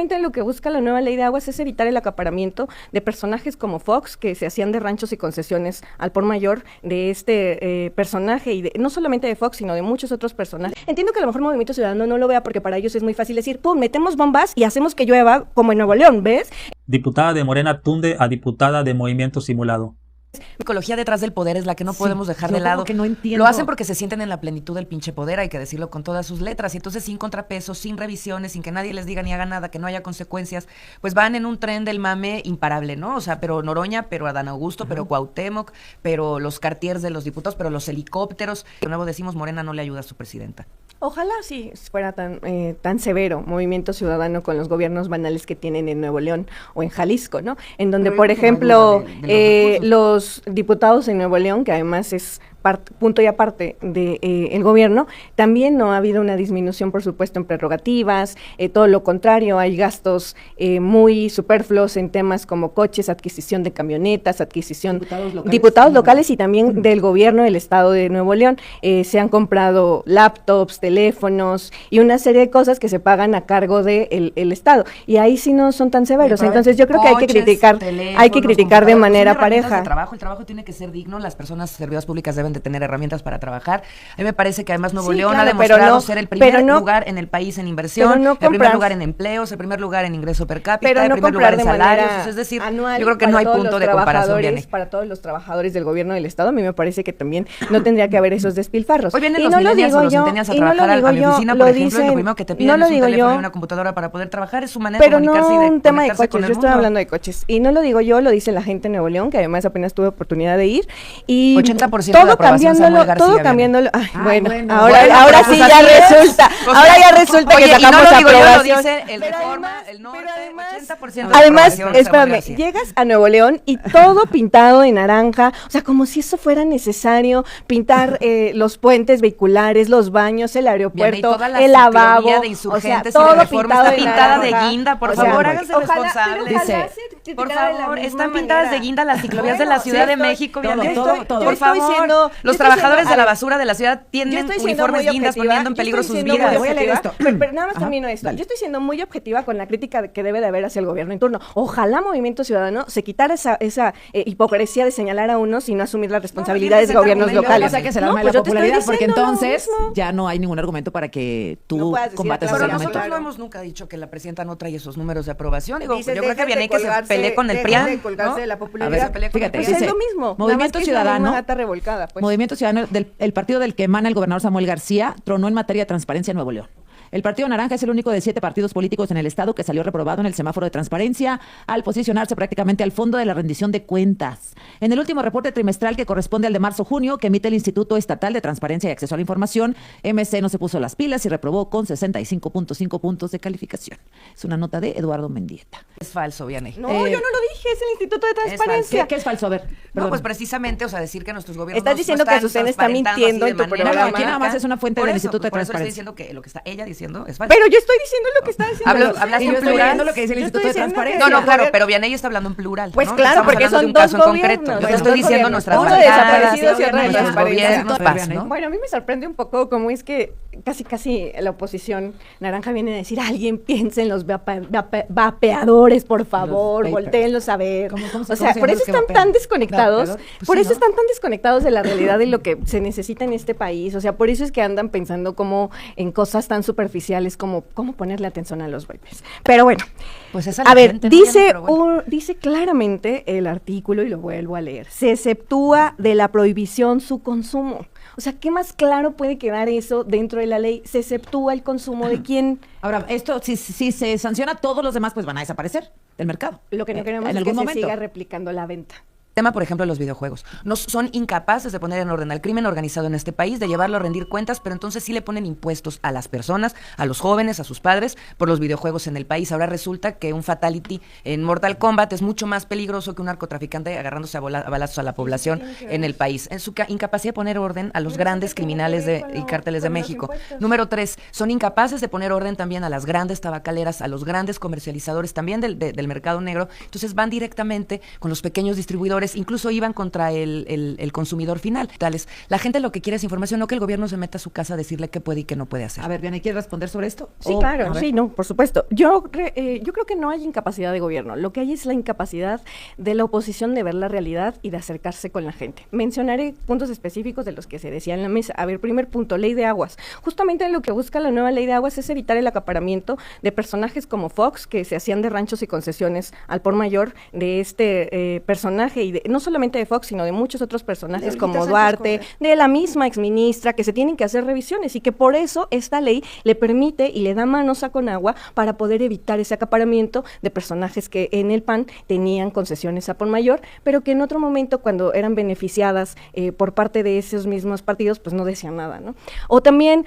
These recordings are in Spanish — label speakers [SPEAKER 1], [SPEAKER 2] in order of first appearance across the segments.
[SPEAKER 1] básicamente lo que busca la nueva ley de aguas es evitar el acaparamiento de personajes como Fox, que se hacían de ranchos y concesiones al por mayor de este personaje, y no solamente de Fox, sino de muchos otros personajes. Entiendo que a lo mejor Movimiento Ciudadano no lo vea porque para ellos es muy fácil decir, pum, metemos bombas y hacemos que llueva como en Nuevo León, ¿ves?
[SPEAKER 2] Diputada de Morena tunde a diputada de Movimiento Simulado.
[SPEAKER 3] La psicología detrás del poder es la que no podemos dejar de lado.
[SPEAKER 4] Que no entiendo.
[SPEAKER 3] Lo hacen porque se sienten en la plenitud del pinche poder, hay que decirlo con todas sus letras, y entonces sin contrapesos, sin revisiones, sin que nadie les diga ni haga nada, que no haya consecuencias, pues van en un tren del mame imparable, ¿no? O sea, pero Noroña, pero Adán Augusto, pero Cuauhtémoc, pero los Cartiers de los diputados, pero los helicópteros. De nuevo decimos, Morena no le ayuda a su presidenta.
[SPEAKER 1] Ojalá sí fuera tan severo Movimiento Ciudadano con los gobiernos banales que tienen en Nuevo León o en Jalisco, ¿no? En donde, por ejemplo, los diputados en Nuevo León, que además es punto y aparte de el gobierno, también no ha habido una disminución, por supuesto, en prerrogativas, todo lo contrario, hay gastos muy superfluos en temas como coches, adquisición de camionetas, adquisición diputados locales y también del gobierno del estado de Nuevo León. Se han comprado laptops, teléfonos y una serie de cosas que se pagan a cargo del el estado, y ahí sí no son tan severos. Entonces yo creo que hay que criticar de manera pareja.
[SPEAKER 3] El trabajo tiene que ser digno, las personas servidoras públicas deben de tener herramientas para trabajar. A mí me parece que además Nuevo León ha demostrado ser el primer lugar en el país en inversión, el primer lugar en empleos, el primer lugar en ingreso per cápita, el primer lugar en salarios. Es decir, yo creo que no hay punto de comparación. Para
[SPEAKER 1] todos los trabajadores del gobierno del estado, a mí me parece que también no tendría que haber esos despilfarros.
[SPEAKER 3] Hoy vienen los millennials o los centennials a trabajar a mi oficina, por ejemplo, y lo primero que te piden es un teléfono y una computadora para poder trabajar, es su manera de comunicarse y de
[SPEAKER 1] un tema de coches, yo estoy
[SPEAKER 3] mundo.
[SPEAKER 1] hablando de coches, y no lo digo yo, lo dice la gente en Nuevo León, que además apenas tuve oportunidad de ir, y
[SPEAKER 3] 80% de la aprobación, Samuel García,
[SPEAKER 1] todo cambiándolo. Bueno,
[SPEAKER 3] ahora
[SPEAKER 1] ahora sí ya resulta, ahora ya resulta que sacamos aprobación.
[SPEAKER 3] Yo, lo dice el Reforma, el Norte, 80% de
[SPEAKER 1] además, espérame, llegas a Nuevo León y todo pintado de naranja, o sea, como si eso fuera necesario, pintar los puentes vehiculares, los baños, el aeropuerto, el lavabo,
[SPEAKER 3] o sea, todo pintado está pintada de guinda, por favor, háganse responsables. Por favor, están pintadas de guinda las ciclovías de la Ciudad de México, por favor. Los trabajadores de la basura de la ciudad tienen uniformes guindas poniendo en peligro sus vidas.
[SPEAKER 1] Voy a leer esto. Pero nada más termino esto. Dale. Yo estoy siendo muy objetiva con la crítica que debe de haber hacia el gobierno en turno. Ojalá Movimiento Ciudadano se quitara esa hipocresía de señalar a unos y no asumir las responsabilidades de gobiernos locales.
[SPEAKER 4] O sea, que se la popularidad, porque entonces ya no hay ningún argumento para que tú combates ese argumento.
[SPEAKER 3] Nosotros no hemos nunca dicho que la presidenta no trae esos números de aprobación. Digo, yo creo que viene que se pelee con el PRIAN.
[SPEAKER 1] De la popularidad.
[SPEAKER 4] Fíjate,
[SPEAKER 1] es lo mismo.
[SPEAKER 4] Movimiento Ciudadano,
[SPEAKER 1] pues.
[SPEAKER 4] Movimiento Ciudadano, el partido del que emana el gobernador Samuel García, tronó en materia de transparencia en Nuevo León. El Partido Naranja es el único de 7 partidos políticos en el estado que salió reprobado en el semáforo de transparencia al posicionarse prácticamente al fondo de la rendición de cuentas. En el último reporte trimestral que corresponde al de marzo-junio que emite el Instituto Estatal de Transparencia y Acceso a la Información, MC no se puso las pilas y reprobó con 65.5 puntos de calificación. Es una nota de Eduardo Mendieta.
[SPEAKER 3] Es falso, Vianney.
[SPEAKER 1] No, yo no lo dije, es el Instituto de Transparencia.
[SPEAKER 4] ¿Qué es falso? A ver,
[SPEAKER 3] no, pues precisamente, o sea, decir que nuestros gobiernos
[SPEAKER 1] estás diciendo que Azucena está mintiendo en tu programa.
[SPEAKER 4] No, aquí nada más es una fuente del Instituto de Transparencia.
[SPEAKER 3] Estoy diciendo que lo que está ella diciendo es falso.
[SPEAKER 1] Pero yo estoy diciendo lo que está diciendo.
[SPEAKER 3] Hablas en
[SPEAKER 4] plural. Lo que dice el Instituto de Transparencia.
[SPEAKER 3] No, claro, pero Vianney está hablando en plural.
[SPEAKER 1] Pues claro, porque son dos gobiernos.
[SPEAKER 3] Yo te estoy diciendo nuestras
[SPEAKER 1] uno de desaparecidos y otro de
[SPEAKER 3] nuestros gobiernos, ¿no?
[SPEAKER 1] Bueno, a mí me sorprende un poco cómo es que casi la oposición naranja viene a decir, alguien piense en los vapeadores, por favor, voltéenlos a ver. O sea, por eso están tan desconectados, están tan desconectados de la realidad de lo que se necesita en este país. O sea, por eso es que andan pensando como en cosas tan superficiales como cómo ponerle atención a los golpes. Pero bueno,
[SPEAKER 3] pues
[SPEAKER 1] a ver, dice claramente el artículo, y lo vuelvo a leer, se exceptúa de la prohibición su consumo. O sea, ¿qué más claro puede quedar eso dentro de la ley? Se exceptúa el consumo de quién.
[SPEAKER 4] Ahora, esto, si se sanciona, todos los demás pues van a desaparecer del mercado.
[SPEAKER 1] Lo que no queremos es que se siga replicando la venta.
[SPEAKER 3] Tema, por ejemplo, de los videojuegos. No son incapaces de poner en orden al crimen organizado en este país, de llevarlo a rendir cuentas, pero entonces sí le ponen impuestos a las personas, a los jóvenes, a sus padres, por los videojuegos en el país. Ahora resulta que un fatality en Mortal Kombat es mucho más peligroso que un narcotraficante agarrándose a balazos a la población en el país. En su incapacidad de poner orden a los grandes criminales y cárteles de México. Número 3, son incapaces de poner orden también a las grandes tabacaleras, a los grandes comercializadores también del mercado negro. Entonces van directamente con los pequeños distribuidores pues incluso iban contra el consumidor final. Tales, la gente lo que quiere es información, no que el gobierno se meta a su casa a decirle qué puede y qué no puede hacer.
[SPEAKER 4] A ver, Diana, ¿quieres responder sobre esto?
[SPEAKER 1] Sí, claro, sí, no, por supuesto. Yo creo que no hay incapacidad de gobierno. Lo que hay es la incapacidad de la oposición de ver la realidad y de acercarse con la gente. Mencionaré puntos específicos de los que se decía en la mesa. A ver, primer punto, ley de aguas. Justamente lo que busca la nueva ley de aguas es evitar el acaparamiento de personajes como Fox, que se hacían de ranchos y concesiones al por mayor de este personaje, y no solamente de Fox, sino de muchos otros personajes como Duarte, de la misma exministra, que se tienen que hacer revisiones y que por eso esta ley le permite y le da manos a Conagua para poder evitar ese acaparamiento de personajes que en el PAN tenían concesiones a por mayor, pero que en otro momento, cuando eran beneficiadas por parte de esos mismos partidos, pues no decían nada, ¿no? O también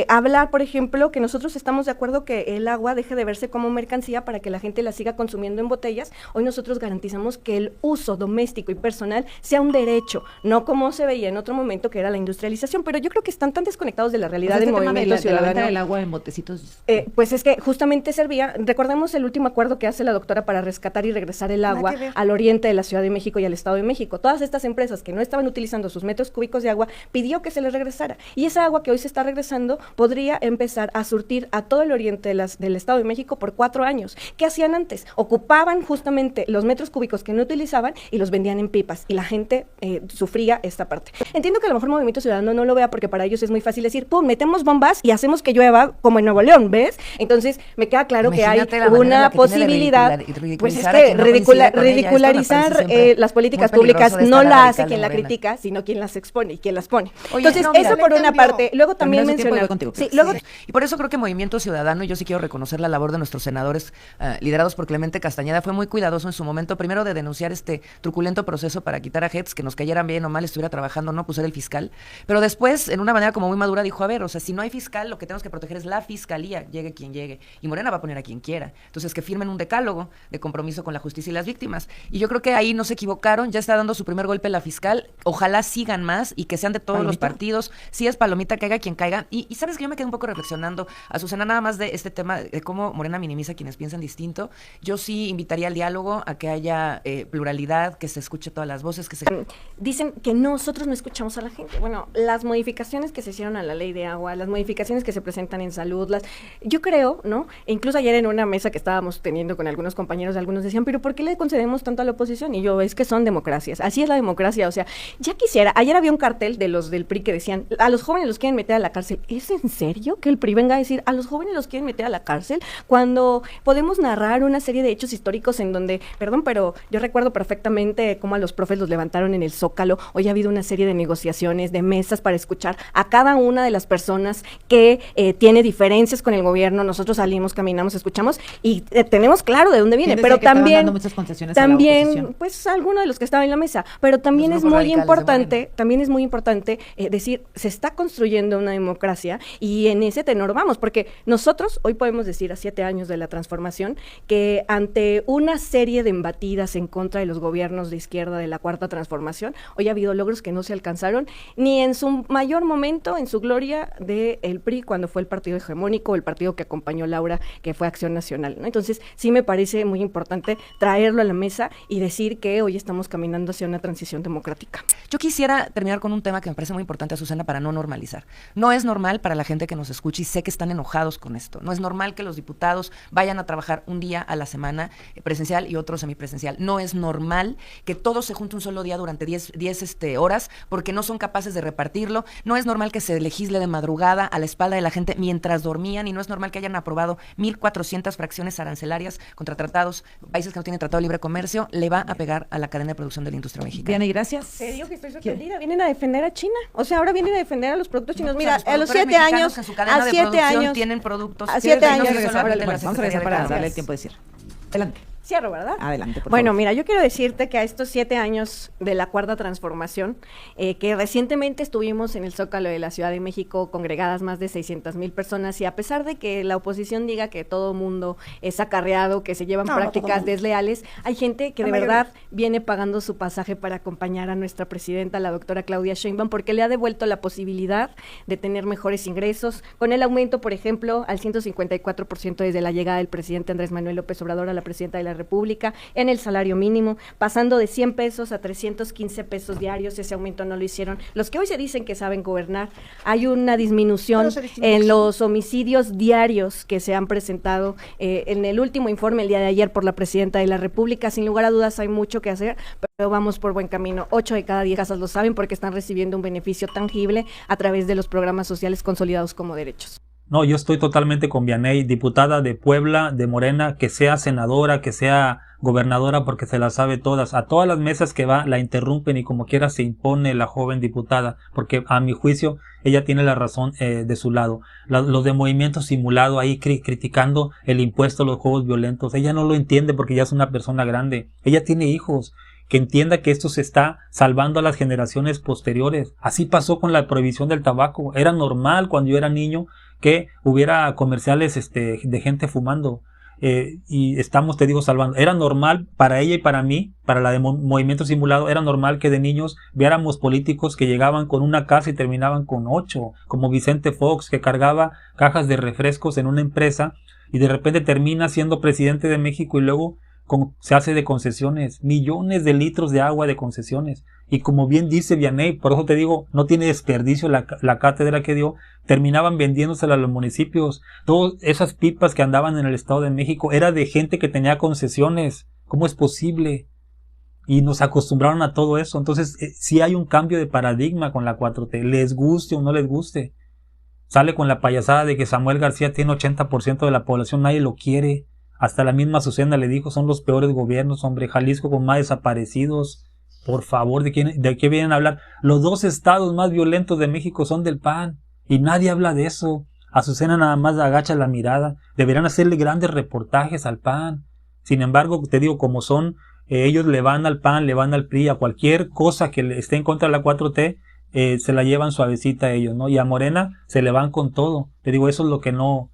[SPEAKER 1] hablar, por ejemplo, que nosotros estamos de acuerdo que el agua deje de verse como mercancía para que la gente la siga consumiendo en botellas. Hoy nosotros garantizamos que el uso doméstico y personal sea un derecho, no como se veía en otro momento, que era la industrialización, pero yo creo que están tan desconectados de la realidad del movimiento ciudadano.
[SPEAKER 4] La venta del agua en botecitos.
[SPEAKER 1] Pues es que justamente servía, recordemos el último acuerdo que hace la doctora para rescatar y regresar el agua al oriente de la Ciudad de México y al Estado de México. Todas estas empresas que no estaban utilizando sus metros cúbicos de agua, pidió que se les regresara. Y esa agua que hoy se está regresando podría empezar a surtir a todo el oriente del Estado de México por 4 años. ¿Qué hacían antes? Ocupaban justamente los metros cúbicos que no utilizaban y los vendían en pipas. Y la gente sufría esta parte. Entiendo que a lo mejor Movimiento Ciudadano no lo vea porque para ellos es muy fácil decir, pum, metemos bombas y hacemos que llueva como en Nuevo León, ¿ves? Entonces me queda claro que hay una posibilidad, pues es que ridicularizar las políticas públicas no la hace quien la critica, sino quien las expone y quien las pone.
[SPEAKER 3] Oye,
[SPEAKER 1] entonces, eso por una parte. Luego también mencionar.
[SPEAKER 3] Sí, luego, y por eso creo que Movimiento Ciudadano, y yo sí quiero reconocer la labor de nuestros senadores liderados por Clemente Castañeda, fue muy cuidadoso en su momento, primero de denunciar este truculento proceso para quitar a Hetz, que nos cayeran bien o mal, estuviera trabajando, no, pues era el fiscal, pero después, en una manera como muy madura, dijo, a ver, o sea, si no hay fiscal, lo que tenemos que proteger es la fiscalía, llegue quien llegue, y Morena va a poner a quien quiera. Entonces, que firmen un decálogo de compromiso con la justicia y las víctimas. Y yo creo que ahí no se equivocaron, ya está dando su primer golpe la fiscal, ojalá sigan más y que sean de todos los partidos, si es palomita, caiga quien caiga. Y sabes que yo me quedé un poco reflexionando, Azucena, nada más de este tema de cómo Morena minimiza a quienes piensan distinto. Yo sí invitaría al diálogo, a que haya pluralidad, que se escuche todas las voces, que se...
[SPEAKER 1] Dicen que nosotros no escuchamos a la gente. Bueno, las modificaciones que se hicieron a la ley de agua, las modificaciones que se presentan en salud, yo creo, ¿no? E incluso ayer en una mesa que estábamos teniendo con algunos compañeros, algunos decían, pero ¿por qué le concedemos tanto a la oposición? Y yo, es que son democracias, así es la democracia, o sea, ya quisiera, ayer había un cartel de los del PRI que decían, a los jóvenes los quieren meter a la cárcel. ¿Es en serio que el PRI venga a decir, a los jóvenes los quieren meter a la cárcel? Cuando podemos narrar una serie de hechos históricos en donde, perdón, pero yo recuerdo perfectamente cómo a los profes los levantaron en el Zócalo. Hoy ha habido una serie de negociaciones, de mesas para escuchar a cada una de las personas que tiene diferencias con el gobierno. Nosotros salimos, caminamos, escuchamos y tenemos claro de dónde viene, pero también pues alguno de los que estaban en la mesa, pero también es muy importante, decir, se está construyendo una democracia y en ese tenor vamos, porque nosotros hoy podemos decir a 7 años de la transformación que ante una serie de embatidas en contra de los gobiernos de izquierda de la Cuarta Transformación, hoy ha habido logros que no se alcanzaron ni en su mayor momento, en su gloria del PRI, cuando fue el partido hegemónico, el partido que acompañó a Laura, que fue Acción Nacional, ¿no? Entonces, sí me parece muy importante traerlo a la mesa y decir que hoy estamos caminando hacia una transición democrática.
[SPEAKER 3] Yo quisiera terminar con un tema que me parece muy importante, Azucena, para no normalizar. No es normal para la gente que nos escucha, y sé que están enojados con esto, no es normal que los diputados vayan a trabajar un día a la semana presencial y otro semipresencial. No es normal que todos se junten un solo día durante 10 horas porque no son capaces de repartirlo. No es normal que se legisle de madrugada a la espalda de la gente mientras dormían, y no es normal que hayan aprobado 1,400 fracciones arancelarias contra tratados, países que no tienen tratado de libre comercio. Le va a pegar a la cadena de producción de la industria mexicana.
[SPEAKER 4] Diana, y gracias.
[SPEAKER 1] Te digo que estoy sorprendida. Vienen a defender a China. O sea, ahora vienen a defender a los productos chinos. Mira, a los 7 años,
[SPEAKER 3] a 7 años tienen productos.
[SPEAKER 1] A 7 años.
[SPEAKER 4] Vamos a regresar para darle el tiempo de cierre. Adelante.
[SPEAKER 1] Cierro, ¿verdad?
[SPEAKER 4] Adelante, por
[SPEAKER 1] Bueno,
[SPEAKER 4] favor.
[SPEAKER 1] mira, yo quiero decirte que a estos 7 años de la Cuarta Transformación, que recientemente estuvimos en el Zócalo de la Ciudad de México congregadas más de 600,000 personas, y a pesar de que la oposición diga que todo mundo es acarreado, que se llevan prácticas desleales, hay gente que de verdad viene pagando su pasaje para acompañar a nuestra presidenta, la doctora Claudia Sheinbaum, porque le ha devuelto la posibilidad de tener mejores ingresos, con el aumento, por ejemplo, al 154% desde la llegada del presidente Andrés Manuel López Obrador a la presidenta de la República, en el salario mínimo, pasando de 100 pesos a 315 pesos diarios. Ese aumento no lo hicieron los que hoy se dicen que saben gobernar. Hay una disminución en los homicidios diarios que se han presentado en el último informe el día de ayer por la Presidenta de la República. Sin lugar a dudas hay mucho que hacer, pero vamos por buen camino. 8 de cada 10 casas lo saben porque están recibiendo un beneficio tangible a través de los programas sociales consolidados como derechos.
[SPEAKER 2] No, yo estoy totalmente con Vianey, diputada de Puebla, de Morena, que sea senadora, que sea gobernadora, porque se las sabe todas. A todas las mesas que va la interrumpen y como quiera se impone la joven diputada, porque a mi juicio ella tiene la razón de su lado. Los de Movimiento Simulado ahí criticando el impuesto a los juegos violentos, ella no lo entiende porque ya es una persona grande. Ella tiene hijos. Que entienda que esto se está salvando a las generaciones posteriores. Así pasó con la prohibición del tabaco. Era normal cuando yo era niño que hubiera comerciales de gente fumando. Y estamos, te digo, salvando. Era normal para ella y para mí, para la de Movimiento Simulado, era normal que de niños viéramos políticos que llegaban con una casa y terminaban con 8, como Vicente Fox, que cargaba cajas de refrescos en una empresa y de repente termina siendo presidente de México y luego se hace de concesiones, millones de litros de agua de concesiones. Y como bien dice Vianey, por eso te digo, no tiene desperdicio la cátedra que dio, terminaban vendiéndosela a los municipios. Todas esas pipas que andaban en el Estado de México era de gente que tenía concesiones. ¿Cómo es posible? Y nos acostumbraron a todo eso. Entonces, sí hay un cambio de paradigma con la 4T, les guste o no les guste. Sale con la payasada de que Samuel García tiene 80% de la población, nadie lo quiere. Hasta la misma Azucena le dijo, son los peores gobiernos, hombre. Jalisco con más desaparecidos. Por favor, ¿de qué vienen a hablar? Los 2 estados más violentos de México son del PAN. Y nadie habla de eso. Azucena nada más agacha la mirada. Deberían hacerle grandes reportajes al PAN. Sin embargo, te digo, como son, ellos le van al PAN, le van al PRI, a cualquier cosa que esté en contra de la 4T, se la llevan suavecita a ellos, ¿no? Y a Morena se le van con todo. Te digo, eso es lo que no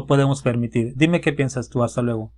[SPEAKER 2] podemos permitir. Dime qué piensas tú. Hasta luego.